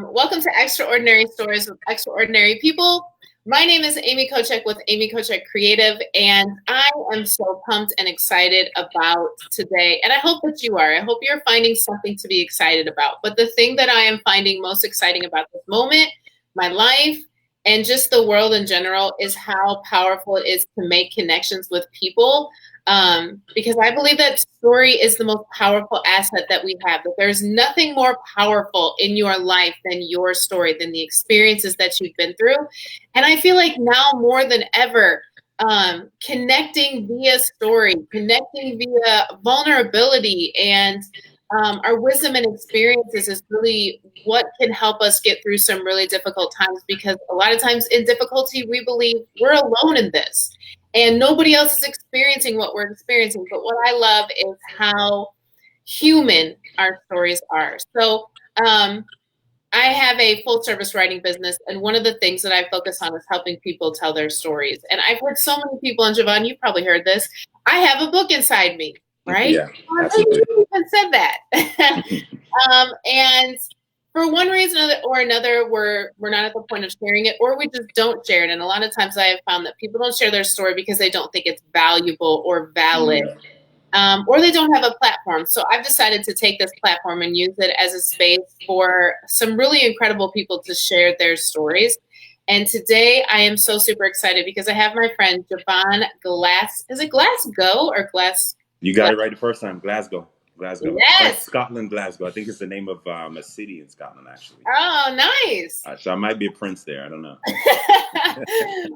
Welcome to Extraordinary Stories with Extraordinary People. My name is Amy Kochek with Amy Kochek Creative, and I am so pumped and excited about today. And I hope that you are. I hope you're finding something to be excited about. But the thing that I am finding most exciting about this moment, my life, and just the world in general is how powerful it is to make connections with people. Because I believe that story is the most powerful asset that we have. That there's nothing more powerful in your life than your story, than the experiences that you've been through. And I feel like now more than ever, connecting via story, connecting via vulnerability, and our wisdom and experiences is really what can help us get through some really difficult times. Because a lot of times in difficulty, we believe we're alone in this and nobody else is experiencing what we're experiencing. But what I love is how human our stories are. So I have a full service writing business, and one of the things that I focus on is helping people tell their stories. And I've heard so many people, and Jovan, you've probably heard this, I have a book inside me, right? Yeah, Maybe absolutely. you even said that. And for one reason or another, we're not at the point of sharing it, or we just don't share it. And a lot of times I have found that people don't share their story because they don't think it's valuable or valid, or they don't have a platform. So I've decided to take this platform and use it as a space for some really incredible people to share their stories. And today I am so super excited because I have my friend Jovan Is it Glasgow or Glass? You got it right the first time. Glasgow. Glasgow. Like Yes. Scotland, Glasgow. I think it's the name of a city in Scotland, actually. Oh, nice. So I might be a prince there. I don't know.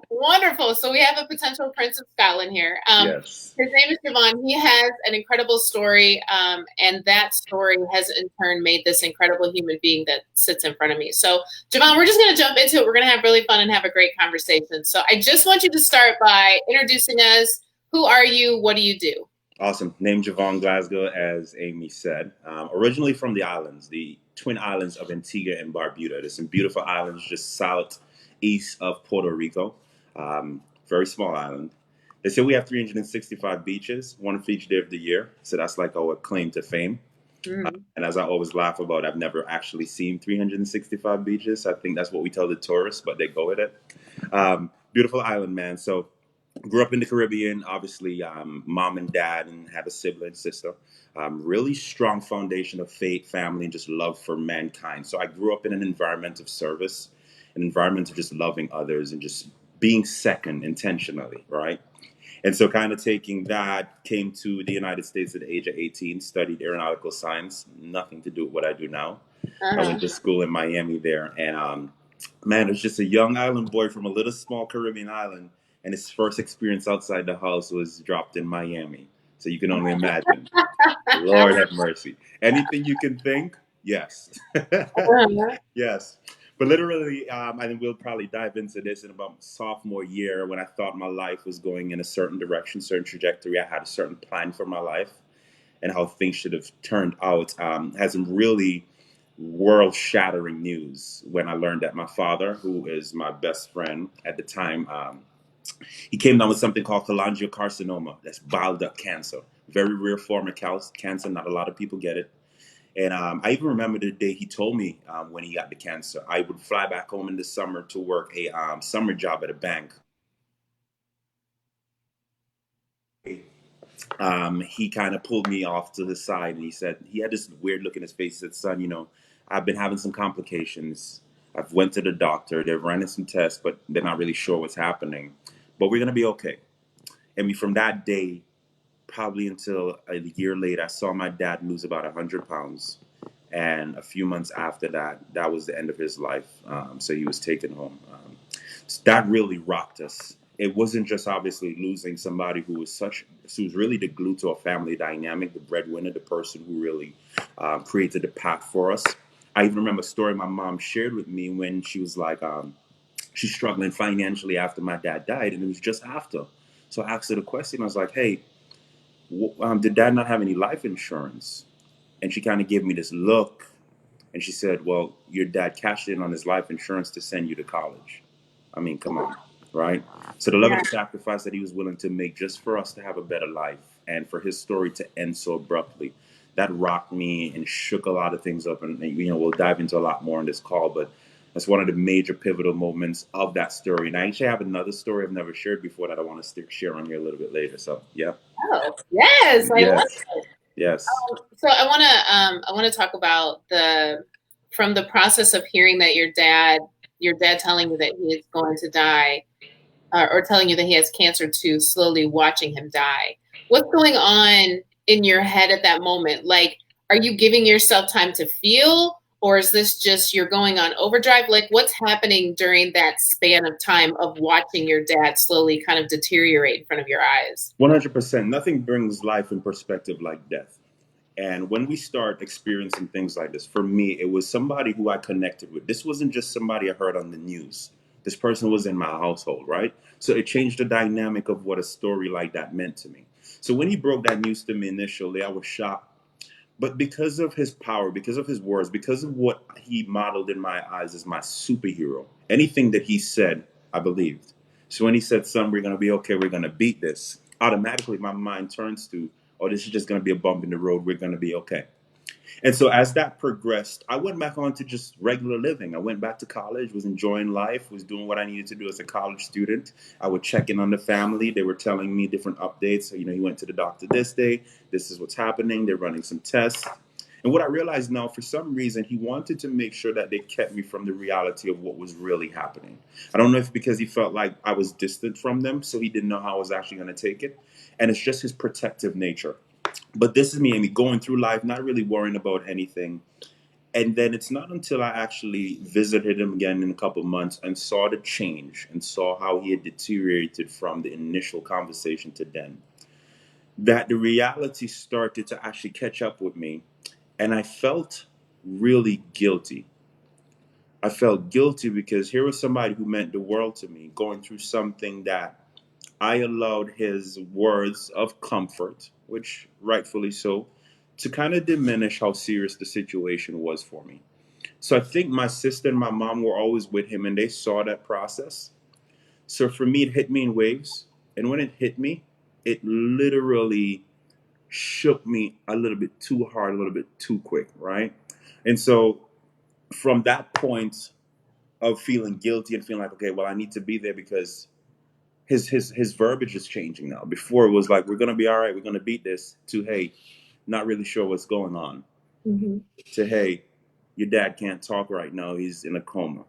Wonderful. So we have a potential Prince of Scotland here. Yes. His name is Jovan. He has an incredible story, and that story has in turn made this incredible human being that sits in front of me. So, Jovan, we're just going to jump into it. We're going to have really fun and have a great conversation. So I just want you to start by introducing us. Who are you? What do you do? Awesome. Named Jovan Glasgow, as Amy said. Originally from the islands, the twin islands of Antigua and Barbuda. There's some beautiful islands just southeast of Puerto Rico. Very small island. They say we have 365 beaches, one for each day of the year. So that's like our claim to fame. And as I always laugh about, I've never actually seen 365 beaches. I think that's what we tell the tourists, but they go with it. Beautiful island, man. So grew up in the Caribbean, obviously, mom and dad, and have a sibling, sister. Really strong foundation of faith, family, and just love for mankind. So I grew up in an environment of service, an environment of just loving others and just being second intentionally, right? And so kind of taking that, came to the United States at the age of 18, studied aeronautical science, nothing to do with what I do now. I went to school in Miami there. And man, it was just a young island boy from a little small Caribbean island. And his first experience outside the house was dropped in Miami. So you can only imagine. Lord have mercy. Anything you can think? Yes. Yes. But literally, I think we'll probably dive into this in about sophomore year when I thought my life was going in a certain direction, certain trajectory. I had a certain plan for my life and how things should have turned out. Had some really world-shattering news when I learned that my father, who is my best friend at the time, he came down with something called cholangiocarcinoma. That's bile duct cancer. Very rare form of cancer. Not a lot of people get it. And I even remember the day he told me when he got the cancer. I would fly back home in the summer to work a summer job at a bank. He kind of pulled me off to the side and he said, he had this weird look in his face. He said, son, I've been having some complications. I've went to the doctor. They've run some tests, but they're not really sure what's happening. But we're going to be okay. And from that day, probably until a year later, I saw my dad lose about 100 pounds. And a few months after that, that was the end of his life. So he was taken home. So that really rocked us. It wasn't just obviously losing somebody who was really the glue to a family dynamic, the breadwinner, the person who really created the path for us. I even remember a story my mom shared with me when she was like, she's struggling financially after my dad died, and it was just after. So I asked her the question. I was like, hey, did dad not have any life insurance? And she kind of gave me this look, and she said, well, your dad cashed in on his life insurance to send you to college. I mean, come on, right? So the level of sacrifice that he was willing to make just for us to have a better life and for his story to end so abruptly that rocked me and shook a lot of things up. And we'll dive into a lot more in this call, but that's one of the major pivotal moments of that story. And I actually have another story I've never shared before that I want to share on here a little bit later. So yeah. Oh, yes, I love Yes. it. Yes. So I want to talk about the from the process of hearing that your dad telling you that he is going to die, or telling you that he has cancer, to slowly watching him die. What's going on in your head at that moment? Like, are you giving yourself time to feel, or is this just you're going on overdrive? Like, what's happening during that span of time of watching your dad slowly kind of deteriorate in front of your eyes? 100%. Nothing brings life in perspective like death. And when we start experiencing things like this, for me, it was somebody who I connected with. This wasn't just somebody I heard on the news. This person was in my household, right? So it changed the dynamic of what a story like that meant to me. So when he broke that news to me initially, I was shocked. But because of his power, because of his words, because of what he modeled in my eyes as my superhero, anything that he said, I believed. So when he said, son, we're going to be okay, we're going to beat this, automatically my mind turns to, oh, this is just going to be a bump in the road, we're going to be okay. And so as that progressed, I went back on to just regular living. I went back to college, was enjoying life, was doing what I needed to do as a college student. I would check in on the family. They were telling me different updates. So, he went to the doctor this day. This is what's happening. They're running some tests. And what I realized now, for some reason, he wanted to make sure that they kept me from the reality of what was really happening. I don't know if because he felt like I was distant from them, so he didn't know how I was actually going to take it. And it's just his protective nature. But this is me, Amy, going through life, not really worrying about anything. And then it's not until I actually visited him again in a couple of months and saw the change and saw how he had deteriorated from the initial conversation to then that the reality started to actually catch up with me. And I felt really guilty. I felt guilty because here was somebody who meant the world to me going through something that I allowed his words of comfort, which rightfully so, to kind of diminish how serious the situation was for me. So I think my sister and my mom were always with him and they saw that process. So for me, it hit me in waves. And when it hit me, it literally shook me a little bit too hard, a little bit too quick, right? And so from that point of feeling guilty and feeling like, okay, well, I need to be there because his verbiage is changing now. Before it was like, we're gonna be all right, we're gonna beat this, to hey, not really sure what's going on, Mm-hmm. to hey, your dad can't talk right now, he's in a coma.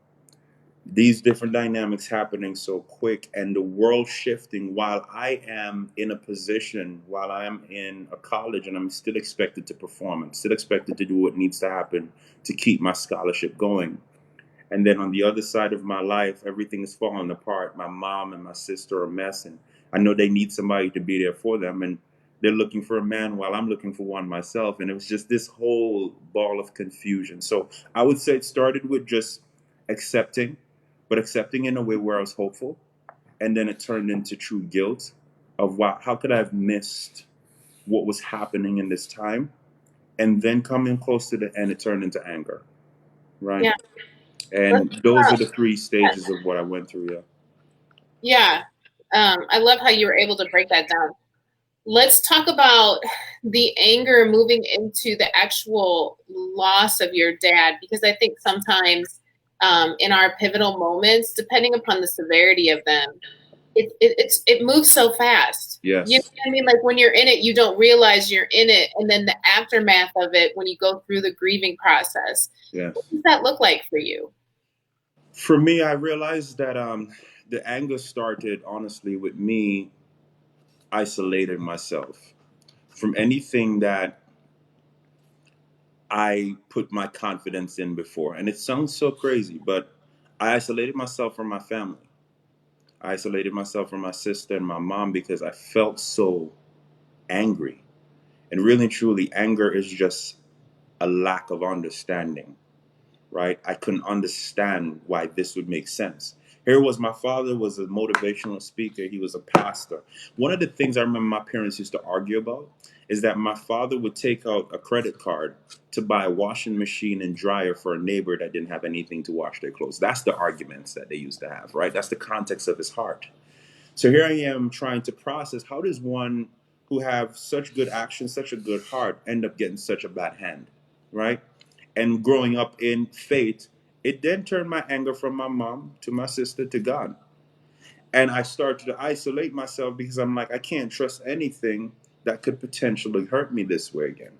These different dynamics happening so quick and the world shifting while I am in a position, while I am in a college and I'm still expected to perform, I'm still expected to do what needs to happen to keep my scholarship going. And then on the other side of my life, everything is falling apart. My mom and my sister are a mess, and I know they need somebody to be there for them. And they're looking for a man while I'm looking for one myself. And it was just this whole ball of confusion. So I would say it started with just accepting, but accepting in a way where I was hopeful. And then it turned into true guilt of wow, how could I have missed what was happening in this time? And then coming close to the end, it turned into anger, right? Yeah. Let's, And those are the three yeah. stages of what I went through. Yeah. Yeah. I love how you were able to break that down. Let's talk about the anger moving into the actual loss of your dad, because I think sometimes in our pivotal moments, depending upon the severity of them, it moves so fast. You know Yes. what I mean? Like when you're in it, you don't realize you're in it, and then the aftermath of it, when you go through the grieving process, what Yes. does that look like for you? For me, I realized that the anger started honestly with me isolating myself from anything that I put my confidence in before. And it sounds so crazy, but I isolated myself from my family. I isolated myself from my sister and my mom because I felt so angry. And really and truly, anger is just a lack of understanding, right? I couldn't understand why this would make sense. Here was my father was a motivational speaker. He was a pastor. One of the things I remember my parents used to argue about is that my father would take out a credit card to buy a washing machine and dryer for a neighbor that didn't have anything to wash their clothes. That's the arguments that they used to have, right? That's the context of his heart. So here I am trying to process how does one who have such good actions, such a good heart, end up getting such a bad hand, right? And growing up in faith, it then turned my anger from my mom to my sister to God. And I started to isolate myself because I'm like, I can't trust anything that could potentially hurt me this way again.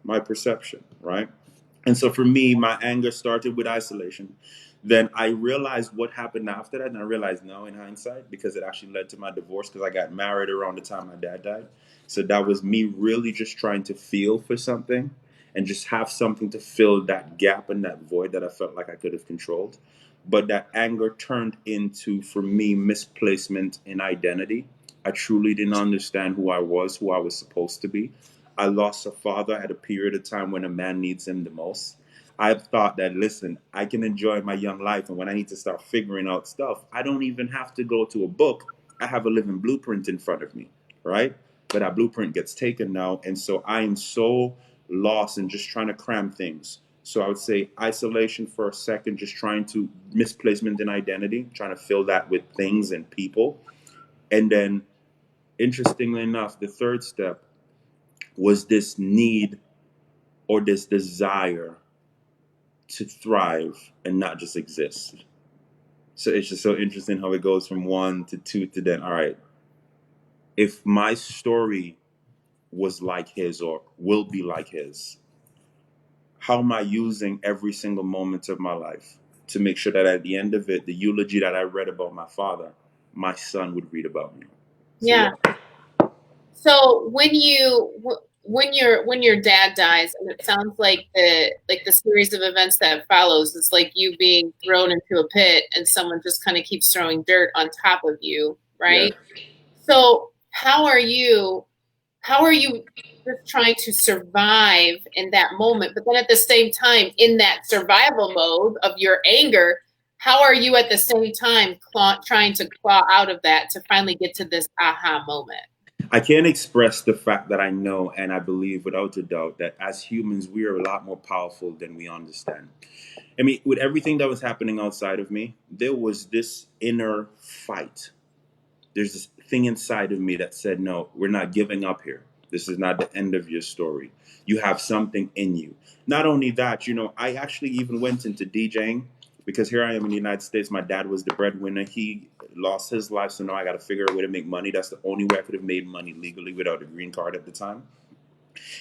My perception, right? And so for me, my anger started with isolation. Then I realized what happened after that, and I realized now in hindsight, because it actually led to my divorce, because I got married around the time my dad died. So that was me really just trying to feel for something and just have something to fill that gap and that void that I felt like I could have controlled. But that anger turned into, for me, misplacement in identity. I truly didn't understand who I was supposed to be. I lost a father at a period of time when a man needs him the most. I've thought that, listen, I can enjoy my young life, and when I need to start figuring out stuff, I don't even have to go to a book. I have a living blueprint in front of me, right? But that blueprint gets taken now, and so I am so lost in just trying to cram things. So I would say isolation for a second, just trying to misplacement in identity, trying to fill that with things and people. And then, interestingly enough, the third step was this need or this desire to thrive and not just exist. So it's just so interesting how it goes from one to two to then, all right, if my story was like his or will be like his, how am I using every single moment of my life to make sure that at the end of it, the eulogy that I read about my father, my son would read about me? So Yeah. yeah. So when your dad dies, and it sounds like the series of events that follows is like you being thrown into a pit, and someone just kind of keeps throwing dirt on top of you, Yeah. right? So how are you just trying to survive in that moment? But then at the same time, in that survival mode of your anger, how are you at the same time trying to claw out of that to finally get to this aha moment? I can't express the fact that I know and I believe without a doubt that as humans, we are a lot more powerful than we understand. I mean, with everything that was happening outside of me, there was this inner fight. There's this thing inside of me that said, no, we're not giving up here. This is not the end of your story. You have something in you. Not only that, I actually even went into DJing because here I am in the United States. My dad was the breadwinner. He lost his life, so now I got to figure out a way to make money. That's the only way I could have made money legally without a green card at the time.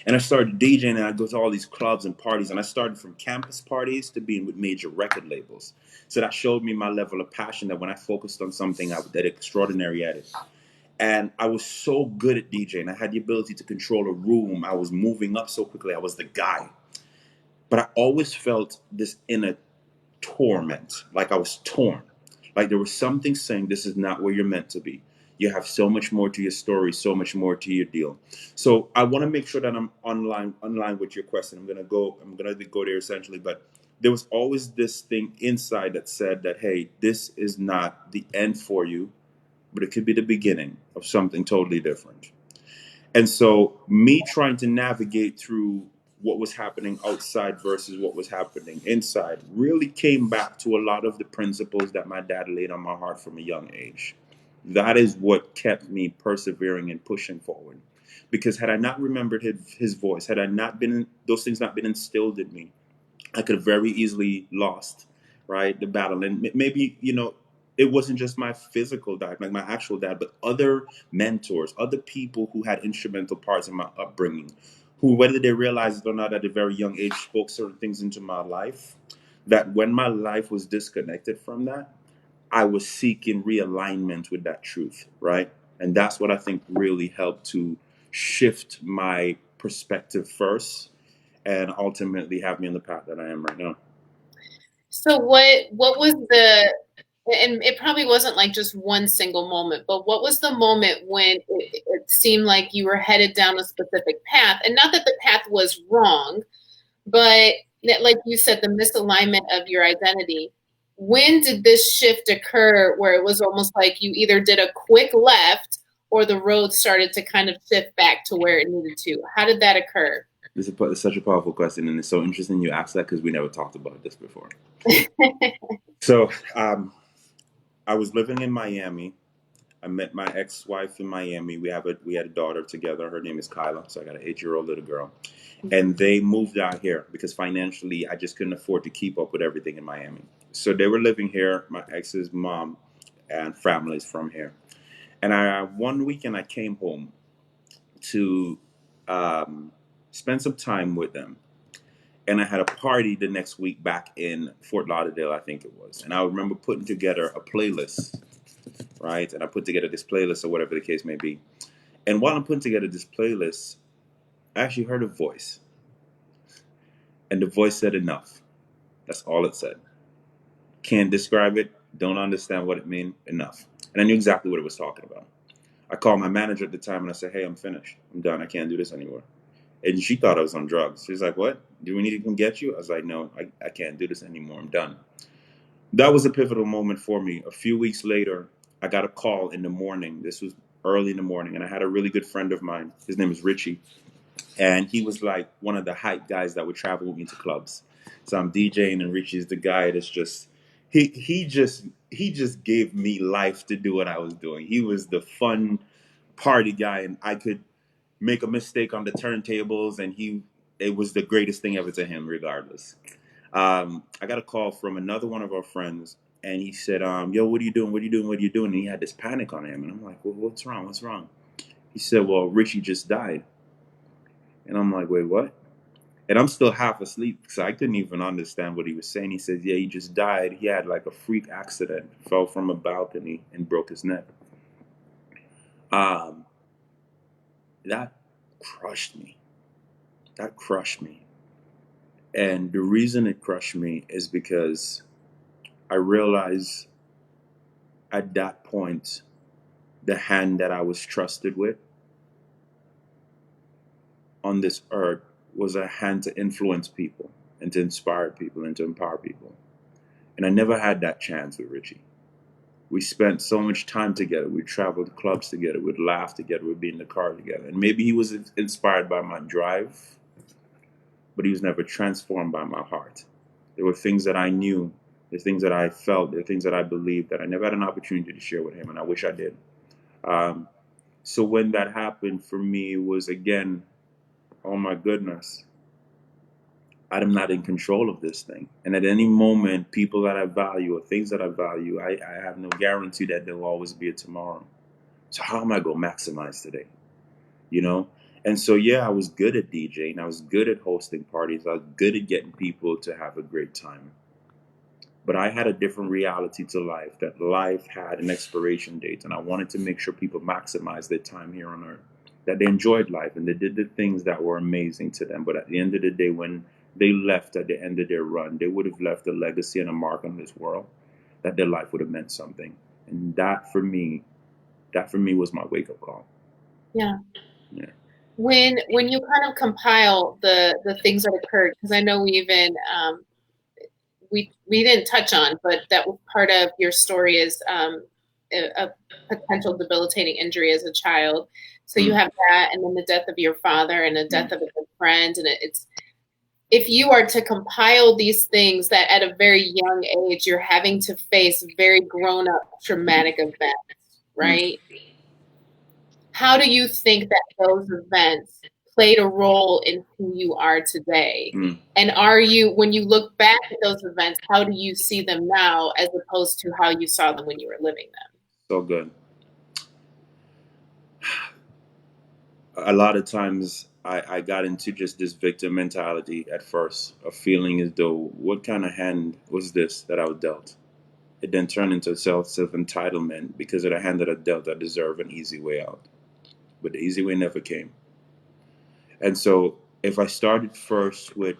And I started DJing, and I go to all these clubs and parties, and I started from campus parties to being with major record labels. So that showed me my level of passion that when I focused on something, I was that extraordinary at it. And I was so good at DJing. I had the ability to control a room. I was moving up so quickly. I was the guy. But I always felt this inner torment, like I was torn. Like there was something saying, this is not where you're meant to be. You have so much more to your story, so much more to your deal. So I want to make sure that I'm online with your question. I'm gonna go there essentially, but there was always this thing inside that said that, hey, this is not the end for you, but it could be the beginning of something totally different. And so, me trying to navigate through what was happening outside versus what was happening inside really came back to a lot of the principles that my dad laid on my heart from a young age. That is what kept me persevering and pushing forward. Because had I not remembered his voice, had I not been those things not been instilled in me, I could have very easily lost, right, the battle. And maybe, it wasn't just my physical dad, like my actual dad, but other mentors, other people who had instrumental parts in my upbringing, who, whether they realized it or not at a very young age, spoke certain things into my life. That when my life was disconnected from that, I was seeking realignment with that truth, right? And that's what I think really helped to shift my perspective first and ultimately have me on the path that I am right now. So what was the and it probably wasn't like just one single moment, but what was the moment when it seemed like you were headed down a specific path? And not that the path was wrong, but that, like you said, the misalignment of your identity. When did this shift occur where it was almost like you either did a quick left or the road started to kind of shift back to where it needed to? How did that occur? It's such a powerful question, and it's so interesting you asked that because we never talked about this before. So, I was living in Miami. I met my ex-wife in Miami. We had a daughter together. Her name is Kyla. So I got an 8-year-old little girl. And they moved out here because financially I just couldn't afford to keep up with everything in Miami. So they were living here. My ex's mom and families from here. And one weekend I came home to spend some time with them. And I had a party the next week back in Fort Lauderdale, I think it was. And I remember putting together a playlist, right? And I put together this playlist or whatever the case may be. And while I'm putting together this playlist, I actually heard a voice. And the voice said enough. That's all it said. Can't describe it, don't understand what it means, enough. And I knew exactly what it was talking about. I called my manager at the time and I said, hey, I'm finished. I'm done. I can't do this anymore. And she thought I was on drugs. She's like, what? Do we need to come get you? I was like, no, I can't do this anymore. I'm done. That was a pivotal moment for me. A few weeks later, I got a call in the morning. This was early in the morning. And I had a really good friend of mine. His name is Richie. And he was like one of the hype guys that would travel with me to clubs. So I'm DJing and Richie's the guy that's just, he just gave me life to do what I was doing. He was the fun party guy, and I could make a mistake on the turntables, and it was the greatest thing ever to him, regardless. I got a call from another one of our friends, and he said, "Yo, what are you doing? What are you doing? What are you doing?" And he had this panic on him, and I'm like, "Well, what's wrong? What's wrong?" He said, "Well, Richie just died," and I'm like, "Wait, what?" And I'm still half asleep, so I couldn't even understand what he was saying. He said, "Yeah, he just died. He had like a freak accident, fell from a balcony, and broke his neck." Um, that crushed me. That crushed me. And the reason it crushed me is because I realized at that point the hand that I was trusted with on this earth was a hand to influence people and to inspire people and to empower people. And I never had that chance with Richie. We spent so much time together. We traveled to clubs together. We'd laugh together. We'd be in the car together. And maybe he was inspired by my drive, but he was never transformed by my heart. There were things that I knew, the things that I felt, the things that I believed that I never had an opportunity to share with him, and I wish I did. Um, so when that happened for me, it was again, oh my goodness, I'm not in control of this thing. And at any moment, people that I value or things that I value, I have no guarantee that there'll always be a tomorrow. So how am I going to maximize today? You know? And so, yeah, I was good at DJing. I was good at hosting parties. I was good at getting people to have a great time. But I had a different reality to life, that life had an expiration date. And I wanted to make sure people maximized their time here on earth, that they enjoyed life and they did the things that were amazing to them. But at the end of the day, when they left at the end of their run, they would have left a legacy and a mark on this world, that their life would have meant something. And that for me was my wake up call. Yeah. Yeah. When you kind of compile the things that occurred, because I know we even we didn't touch on, but that was part of your story is a potential debilitating injury as a child. So you have that, and then the death of your father, and the death of a good friend, and it's if you are to compile these things that at a very young age you're having to face very grown up traumatic events, Mm. right? How do you think that those events played a role in who you are today? Mm. And are you, when you look back at those events, how do you see them now as opposed to how you saw them when you were living them? So good. A lot of times I got into just this victim mentality at first, of feeling as though, what kind of hand was this that I was dealt? It then turned into self entitlement because of the hand that I dealt. I deserve an easy way out, but the easy way never came. And so, if I started first with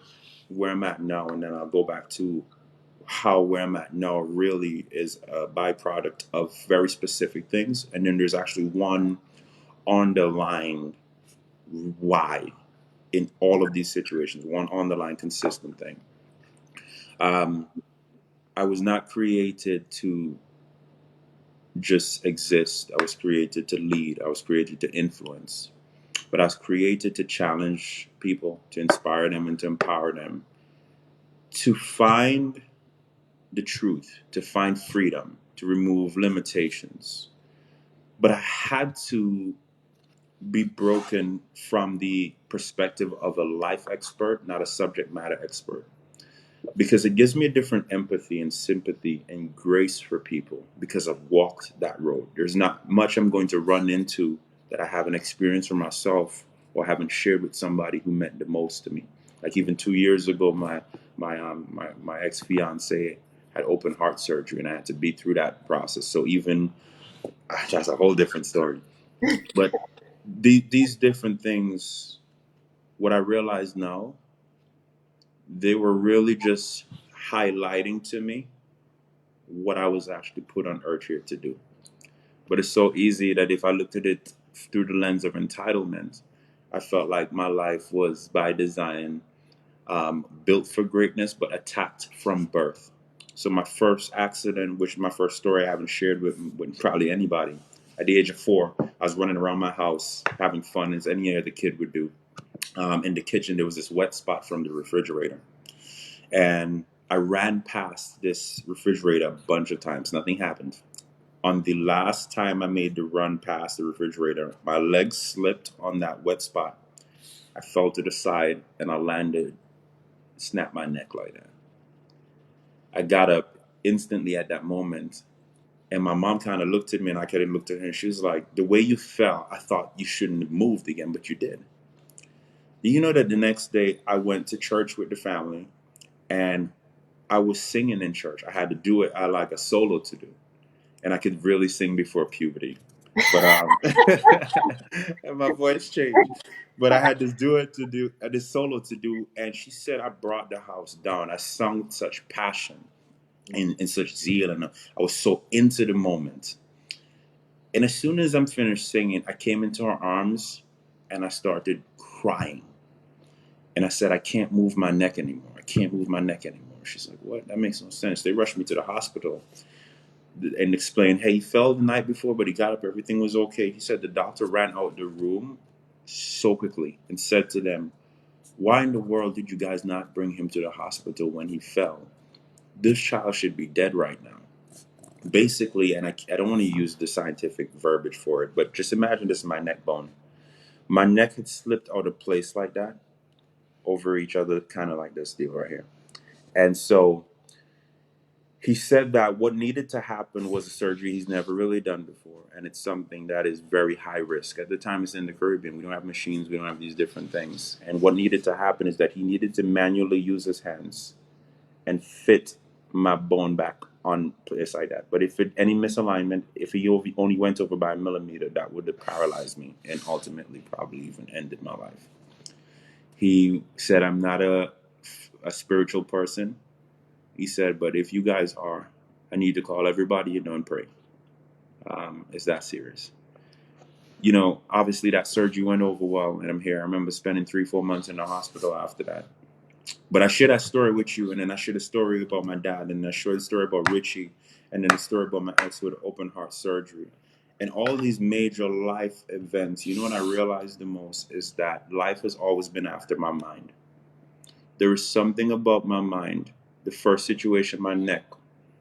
where I'm at now, and then I'll go back to how where I'm at now really is a byproduct of very specific things, and then there's actually one underlying why in all of these situations, one underlying consistent thing. Um, I was not created to just exist. I was created to lead. I was created to influence. But I was created to challenge people, to inspire them, and to empower them to find the truth, to find freedom, to remove limitations. but I had to be broken from the perspective of a life expert, not a subject matter expert, because it gives me a different empathy and sympathy and grace for people because I've walked that road. There's not much I'm going to run into that I haven't experienced for myself or haven't shared with somebody who meant the most to me. Like even 2 years ago, my ex fiance had open heart surgery, and I had to be through that process. So even that's a whole different story. But these different things, what I realize now, they were really just highlighting to me what I was actually put on earth here to do. But it's so easy that if I looked at it through the lens of entitlement, I felt like my life was by design built for greatness, but attacked from birth. So my first accident, which is my first story I haven't shared with probably anybody, at the age of 4, I was running around my house having fun as any other kid would do. In the kitchen, there was this wet spot from the refrigerator. And I ran past this refrigerator a bunch of times. Nothing happened. On the last time I made the run past the refrigerator, my legs slipped on that wet spot. I fell to the side and I landed, snapped my neck like that. I got up instantly at that moment, and my mom kind of looked at me, and I kind of looked at her, and she was like, "The way you fell, I thought you shouldn't have moved again, but you did." You know that the next day I went to church with the family, and I was singing in church. I had to do it. I like a solo to do, and I could really sing before puberty, but and my voice changed. But I had to do it to do this solo to do, and she said I brought the house down. I sung with such passion and such zeal, and I was so into the moment. And as soon as I'm finished singing, I came into her arms, and I started crying. And I said, I can't move my neck anymore. I can't move my neck anymore. She's like, what? That makes no sense. They rushed me to the hospital and explained, hey, he fell the night before, but he got up. Everything was okay. He said the doctor ran out the room so quickly and said to them, why in the world did you guys not bring him to the hospital when he fell? This child should be dead right now. Basically, and I don't want to use the scientific verbiage for it, but just imagine this is my neck bone. My neck had slipped out of place like that over each other, kind of like this deal right here. And so he said that what needed to happen was a surgery he's never really done before. And it's something that is very high risk. At the time, it's in the Caribbean. We don't have machines, we don't have these different things. And what needed to happen is that he needed to manually use his hands and fit my bone back on place like that. But if any misalignment, if he only went over by a millimeter, that would have paralyzed me and ultimately probably even ended my life. He said, I'm not a spiritual person. He said, but if you guys are, I need to call everybody you know and pray. It's that serious. You know, obviously that surgery went over well, and I'm here. I remember spending 3, 4 months in the hospital after that. But I share that story with you, and then I share the story about my dad, and I share the story about Richie, and then the story about my ex with open heart surgery. And all these major life events, you know what I realized the most is that life has always been after my mind. There is something about my mind. The first situation, my neck.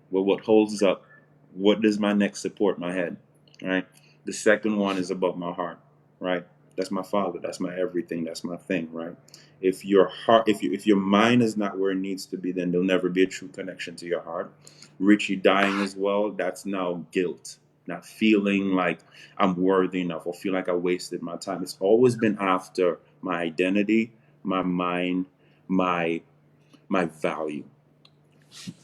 Well, what holds up? What does my neck support? My head, right? The second one is about my heart, right? That's my father. That's my everything. That's my thing, right? If your heart, if your mind is not where it needs to be, then there'll never be a true connection to your heart. Richie dying as well. That's now guilt, not feeling like I'm worthy enough or feel like I wasted my time. It's always been after my identity, my mind, my value,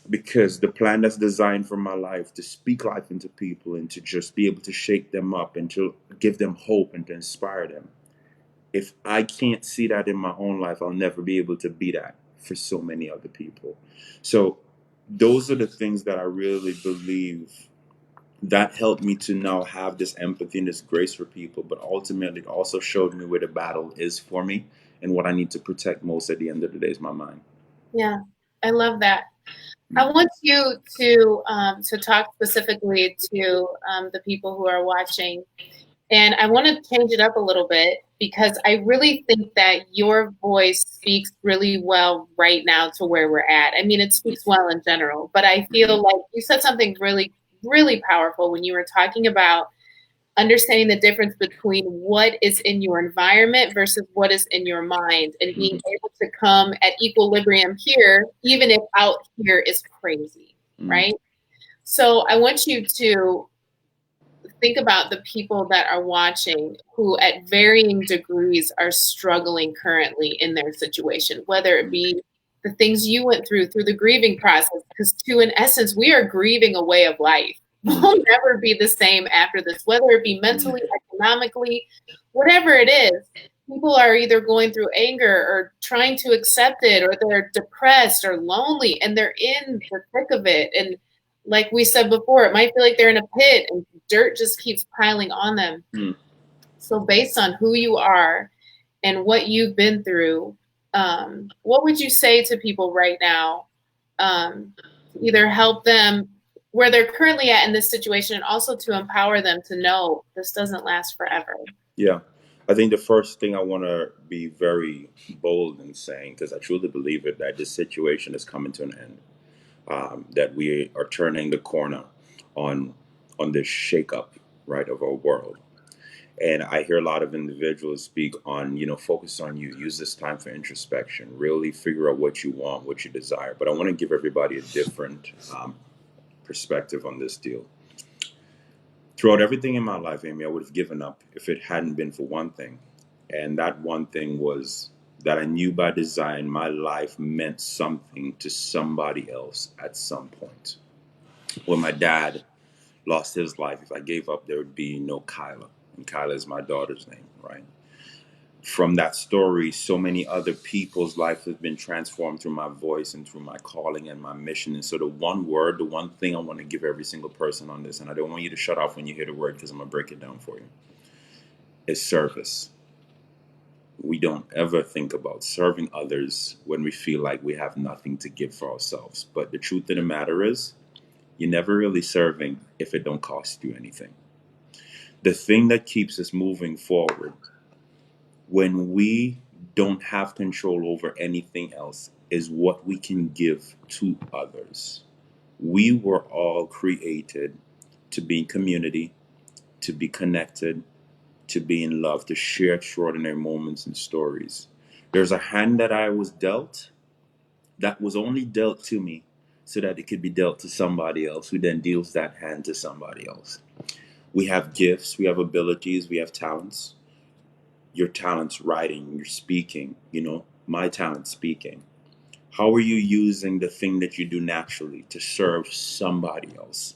because the plan that's designed for my life to speak life into people and to just be able to shake them up and to give them hope and to inspire them, if I can't see that in my own life, I'll never be able to be that for so many other people. So those are the things that I really believe that helped me to now have this empathy and this grace for people, but ultimately it also showed me where the battle is for me and what I need to protect most at the end of the day is my mind. Yeah, I love that. I want you to talk specifically to the people who are watching, and I want to change it up a little bit because I really think that your voice speaks really well right now to where we're at. I mean, it speaks well in general, but I feel like you said something really, really powerful when you were talking about understanding the difference between what is in your environment versus what is in your mind, and being able to come at equilibrium here, even if out here is crazy, right? So I want you to think about the people that are watching who at varying degrees are struggling currently in their situation, whether it be the things you went through the grieving process, because in essence, we are grieving a way of life. We'll never be the same after this, whether it be mentally, economically, whatever it is. People are either going through anger or trying to accept it, or they're depressed or lonely, and they're in the thick of it. And like we said before, it might feel like they're in a pit and dirt just keeps piling on them. So based on who you are and what you've been through, what would you say to people right now, to either help them where they're currently at in this situation, and also to empower them to know this doesn't last forever? Yeah. I think the first thing I want to be very bold in saying, because I truly believe it, that this situation is coming to an end. That we are turning the corner on this shakeup, right, of our world. And I hear a lot of individuals speak on, focus on you, use this time for introspection, really figure out what you want, what you desire. But I want to give everybody a different perspective on this deal. Throughout everything in my life, Amy, I would have given up if it hadn't been for one thing. And that one thing was that I knew by design my life meant something to somebody else at some point. When my dad lost his life, if I gave up, there would be no Kyla. And Kyla is my daughter's name, right? From that story, so many other people's life has been transformed through my voice and through my calling and my mission. And so the one word, the one thing I want to give every single person on this, and I don't want you to shut off when you hear the word because I'm going to break it down for you, is service. We don't ever think about serving others when we feel like we have nothing to give for ourselves. But the truth of the matter is, you're never really serving if it don't cost you anything. The thing that keeps us moving forward when we don't have control over anything else is what we can give to others. We were all created to be in community, to be connected, to be in love, to share extraordinary moments and stories. There's a hand that I was dealt that was only dealt to me so that it could be dealt to somebody else who then deals that hand to somebody else. We have gifts, we have abilities, we have talents. Your talent's writing, you're speaking, my talent speaking. How are you using the thing that you do naturally to serve somebody else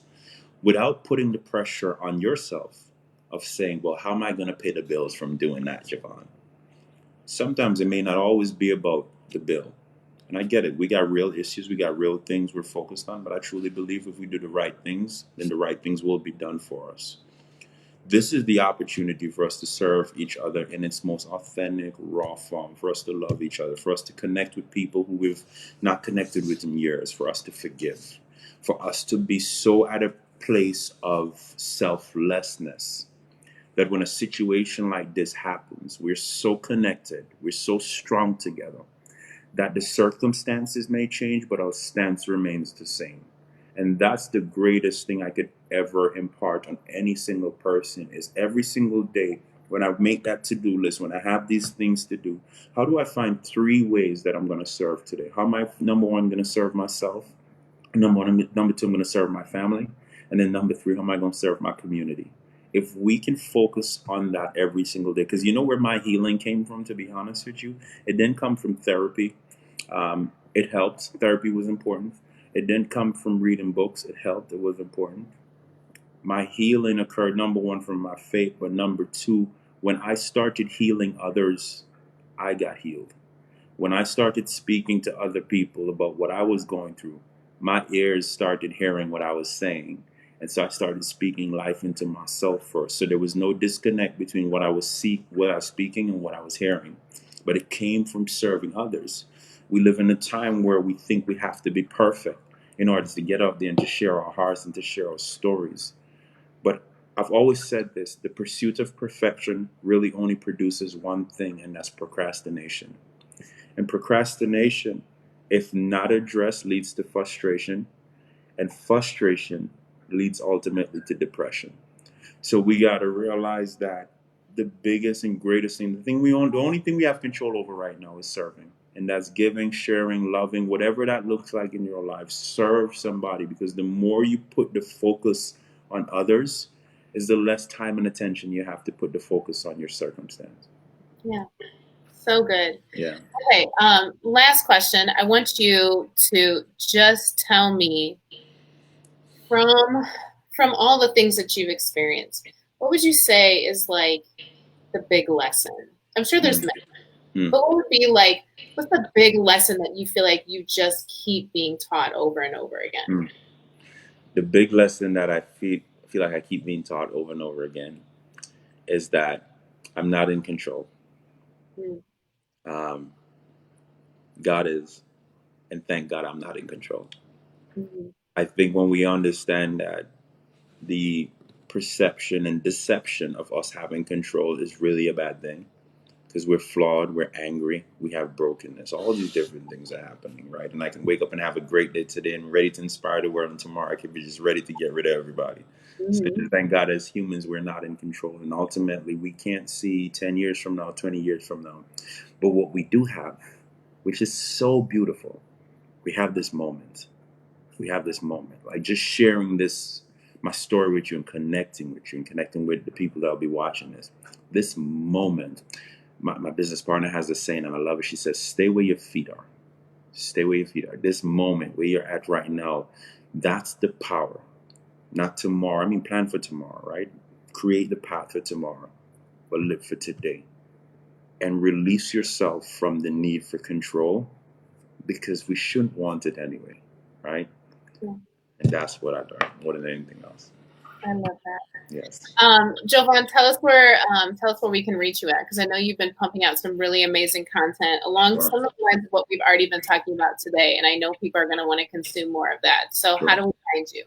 without putting the pressure on yourself of saying, well, how am I going to pay the bills from doing that, Jovan? Sometimes it may not always be about the bill. And I get it. We got real issues. We got real things we're focused on. But I truly believe if we do the right things, then the right things will be done for us. This is the opportunity for us to serve each other in its most authentic, raw form, for us to love each other, for us to connect with people who we've not connected with in years, for us to forgive, for us to be so at a place of selflessness that when a situation like this happens, we're so connected, we're so strong together, that the circumstances may change, but our stance remains the same. And that's the greatest thing I could ever impart on any single person is every single day when I make that to-do list, when I have these things to do, how do I find 3 ways that I'm going to serve today? How am I, number one, going to serve myself? Number two, I'm going to serve my family. And then number 3, how am I going to serve my community? If we can focus on that every single day, because you know where my healing came from, to be honest with you? It didn't come from therapy. It helped. Therapy was important. It didn't come from reading books. It helped. It was important. My healing occurred, number one, from my faith, but number 2, when I started healing others, I got healed. When I started speaking to other people about what I was going through, my ears started hearing what I was saying. And so I started speaking life into myself first. So there was no disconnect between what I was speaking and what I was hearing. But it came from serving others. We live in a time where we think we have to be perfect in order to get up there and to share our hearts and to share our stories. But I've always said this, the pursuit of perfection really only produces one thing, and that's procrastination. And procrastination, if not addressed, leads to frustration, and frustration leads ultimately to depression. So we got to realize that the biggest and greatest thing, the only thing we have control over right now is serving. And that's giving, sharing, loving, whatever that looks like in your life. Serve somebody, because the more you put the focus on others, is the less time and attention you have to put the focus on your circumstance. Yeah. So good. Yeah. Okay. Last question. I want you to just tell me from all the things that you've experienced, what would you say is like the big lesson? I'm sure there's many, but what would be like, what's the big lesson that you feel like you just keep being taught over and over again? The big lesson that I feel like I keep being taught over and over again is that I'm not in control. Mm. Um, God is, and thank God I'm not in control. Mm-hmm. I think when we understand that the perception and deception of us having control is really a bad thing, because we're flawed, we're angry, we have brokenness. All these different things are happening, right? And I can wake up and have a great day today and ready to inspire the world, and tomorrow I can be just ready to get rid of everybody. So Mm-hmm. just thank God, as humans, we're not in control. And ultimately, we can't see 10 years from now, 20 years from now. But what we do have, which is so beautiful, we have this moment. We have this moment. Like just sharing this, my story with you, and connecting with you and connecting with the people that will be watching this. This moment, my business partner has a saying, and I love it. She says, stay where your feet are. Stay where your feet are. This moment where you're at right now, that's the power. Not tomorrow. I mean, plan for tomorrow, right? Create the path for tomorrow, but live for today. And release yourself from the need for control, because we shouldn't want it anyway, right? Yeah, And that's what I learned more than anything else. I love that. Yes. Jovan, tell us where we can reach you at, because I know you've been pumping out some really amazing content along Sure. some of the lines of what we've already been talking about today, and I know people are going to want to consume more of that. So, Sure. how do we find you?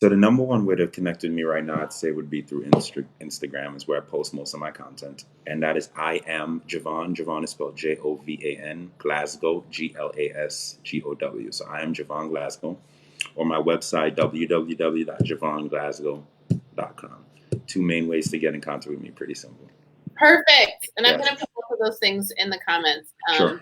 So the number one way to connect with me right now, I'd say, would be through Instagram, is where I post most of my content, and that is I am Jovan. Jovan is spelled Jovan. Glasgow, Glasgow. So I am Jovan Glasgow, or my website www.jovanglasgow.com. Two main ways to get in contact with me. Pretty simple. Perfect. And I'm Yes. going to put both of those things in the comments. Sure.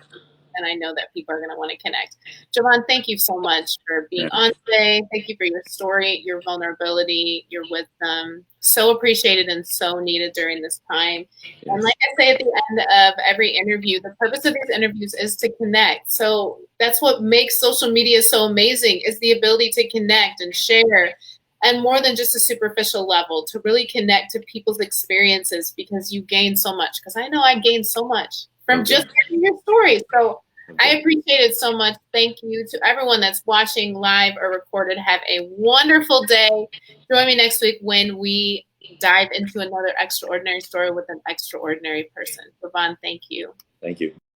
And I know that people are going to want to connect. Jovan, thank you so much for being Yeah. on today. Thank you for your story, your vulnerability, your wisdom. So appreciated and so needed during this time. Yes. And like I say at the end of every interview, the purpose of these interviews is to connect. So that's what makes social media so amazing, is the ability to connect and share. And more than just a superficial level, to really connect to people's experiences, because you gain so much. Because I know I gained so much from just hearing your story. So I appreciate it so much. Thank you to everyone that's watching live or recorded. Have a wonderful day. Join me next week when we dive into another extraordinary story with an extraordinary person. Jovan, thank you. Thank you.